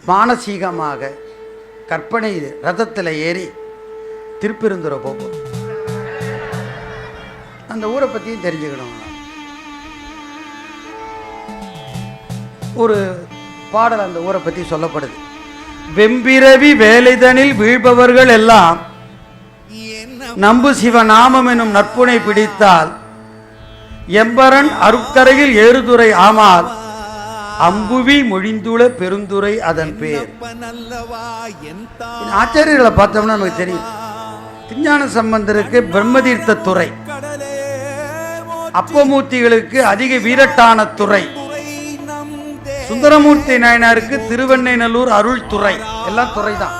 மானசீகமாக கற்பனை ரதத்தில் ஏறி திருப்பெருந்துறை போகும். அந்த ஊரை பற்றியும் தெரிஞ்சுக்கணும். ஒரு பாடல் அந்த ஊரை பற்றி சொல்லப்படுது. வெம்பிரவி வேலைதனில் வீழ்பவர்கள் எல்லாம் நம்பு சிவநாமம் எனும் நற்புனை பிடித்தால் எம்பரன் அருக்கரையில் ஏறுதுறை ஆமால் அம்புவி மொழிந்துள பெருந்துறை அதன் பேர். ஆச்சாரியர்களை பார்த்தோம்னா நமக்கு தெரியும். திருஞான சம்பந்தருக்கு பிரம்மதீர்த்த துறை, அப்பமூர்த்திகளுக்கு அதிக வீரட்டான துறை, சுந்தரமூர்த்தி நாயனாருக்கு திருவெண்ணைநல்லூர் அருள் துறை, எல்லாம் துறை தான்.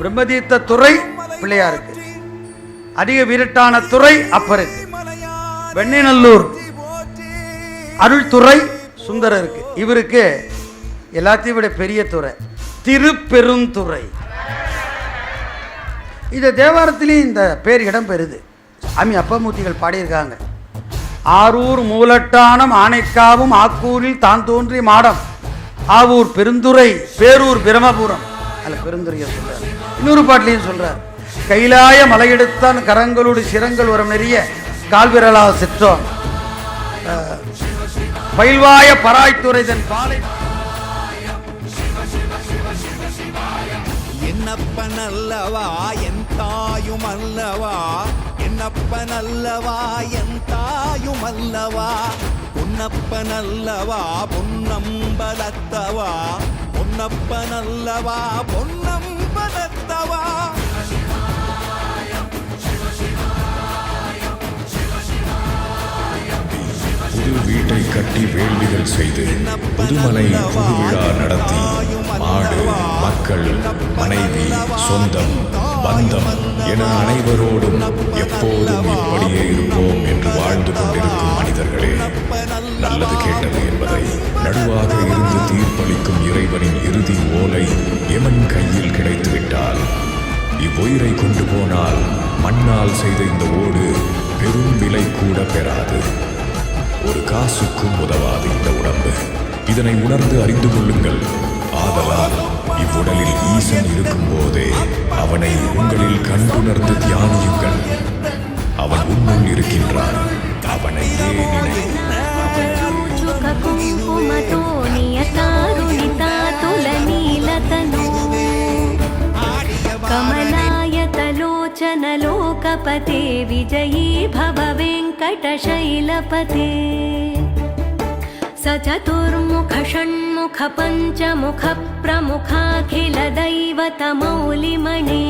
பிரம்மதீர்த்த துறை பிள்ளையாருக்கு, அதிக வீரட்டான துறை அப்பருக்கு, வெண்ணைநல்லூர் அருள் துறை சுந்தரருக்கு, இவருக்கு எல்லாத்தையும் விட பெரிய துறை திருப்பெருந்துறை. இந்த தேவாரத்திலையும் இந்த பேர் இடம் பெறுது. சாமி அப்பமூர்த்திகள் பாடியிருக்காங்க. ஆரூர் மூலட்டானம் ஆனைக்காவும் ஆக்கூரில் தான் தோன்றி மாடம் ஆவூர் பெருந்துறை பேரூர் பிரமபுரம். அதில் பெருந்துறையை சொல்றார். இன்னொரு பாட்டிலையும் சொல்றார். கைலாய மலையெடுத்தான் கரங்களோடு சிரங்கள் வரம் நெறிய கால்விரலா சிற்றோன் பயில்வாய பராய்த்துறை தன் பாலை. என்னப்பனல்லவா என் தாயும் அல்லவா, என்னப்பனல்லவா என் தாயும் அல்லவா, பொன்னப்பனல்லவா பொன்னம்பலத்தவா, பொன்னப்பனல்லவா பொன்னம்பலத்தவா. புது வீட்டை கட்டி வேள்விகள் செய்து புதுமலை புதுவிழா நடத்தி மாடு மக்கள் மனைவி சொந்தம் பந்தம் என அனைவரோடும் எப்போதும் இப்படியே இருப்போம் என்று வாழ்ந்து கொண்டிருக்கும் மனிதர்களே, நல்லது கேட்டது என்பதை நடுவாக இருந்து தீர்ப்பளிக்கும் இறைவனின் இறுதி ஓலை எமன் கையில் கிடைத்துவிட்டால் இவ்வுயிரை கொண்டு போனால் மண்ணால் செய்த இந்த ஓடு பெரும் விலை கூட பெறாது. ஒரு காசுக்கும் உதவாது இந்த உடம்பு. இதனை உணர்ந்து அறிந்து கொள்ளுங்கள். ஆதலால் இவ்வுடலில் ஈசன் இருக்கும் போதே அவனை உங்களில் கண்டுணர்ந்து தியானியுங்கள். அவன் உன்னுள் இருக்கின்றான். அவனையே நினை. कमलायतलोचनलोकपते विजयी भव वेङ्कटशैलपते स चतुर्मुख षण्मुख पञ्चमुख प्रमुखाखिल दैवतमौलिमणे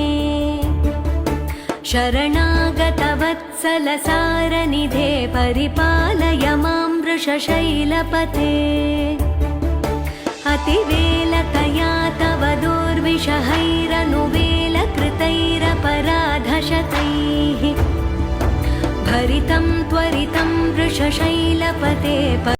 शरणागतवत्सल सारनिधे परिपालय मां वृषशैलपते अतिवेलकया तव दुर्विषहैरनुवेलकृतैरपराधशतैः भरितं त्वरितं वृषशैलपते।